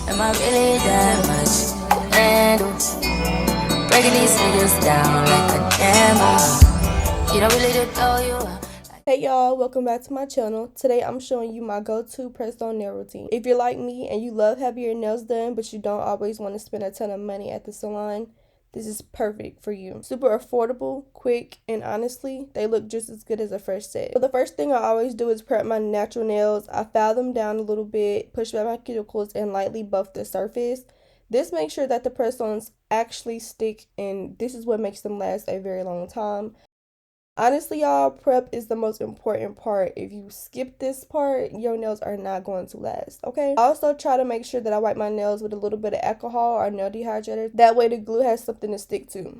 Am I really that much to handle? Breaking these niggas down like a gamble. You don't really know you are. Hey y'all, welcome back to my channel. Today I'm showing you my go-to press-on nail routine. If you're like me and you love having your nails done but you don't always want to spend a ton of money at the salon, this is perfect for you. Super affordable, quick, and honestly, they look just as good as a fresh set. So the first thing I always do is prep my natural nails. I file them down a little bit, push back my cuticles, and lightly buff the surface. This makes sure that the press-ons actually stick, and this is what makes them last a very long time. Honestly, y'all, prep is the most important part. If you skip this part, your nails are not going to last, okay? I also try to make sure that I wipe my nails with a little bit of alcohol or nail dehydrator. That way the glue has something to stick to.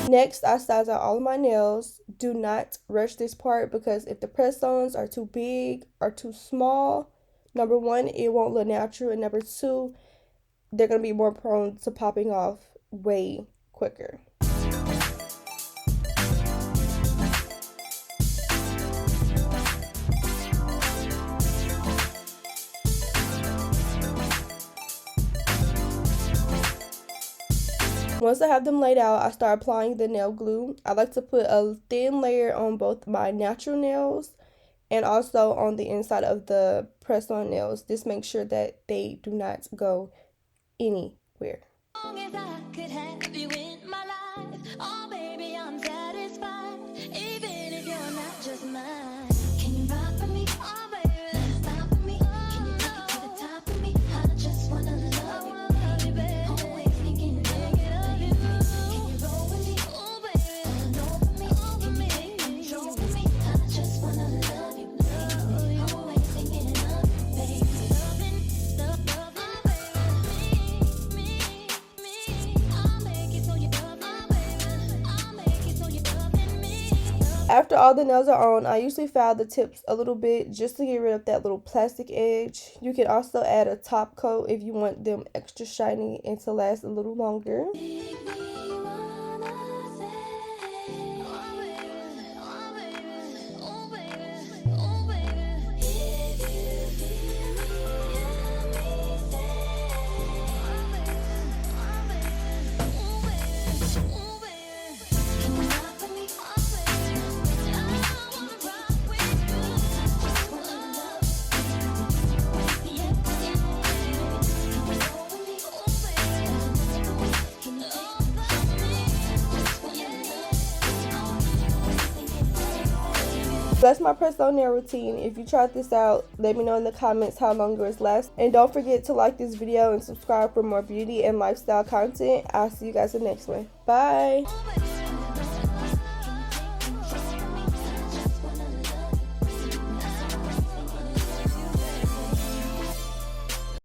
Next, I size out all of my nails. Do not rush this part because if the press-ons are too big or too small, number one, it won't look natural, and number two, they're going to be more prone to popping off way quicker. Once I have them laid out, I start applying the nail glue. I like to put a thin layer on both my natural nails and also on the inside of the press-on nails. This makes sure that they do not go anywhere. After all the nails are on, I usually file the tips a little bit just to get rid of that little plastic edge. You can also add a top coat if you want them extra shiny and to last a little longer. That's my press-on nail routine. If you tried this out, let me know in the comments how long yours lasts. And don't forget to like this video and subscribe for more beauty and lifestyle content. I'll see you guys in the next one. Bye!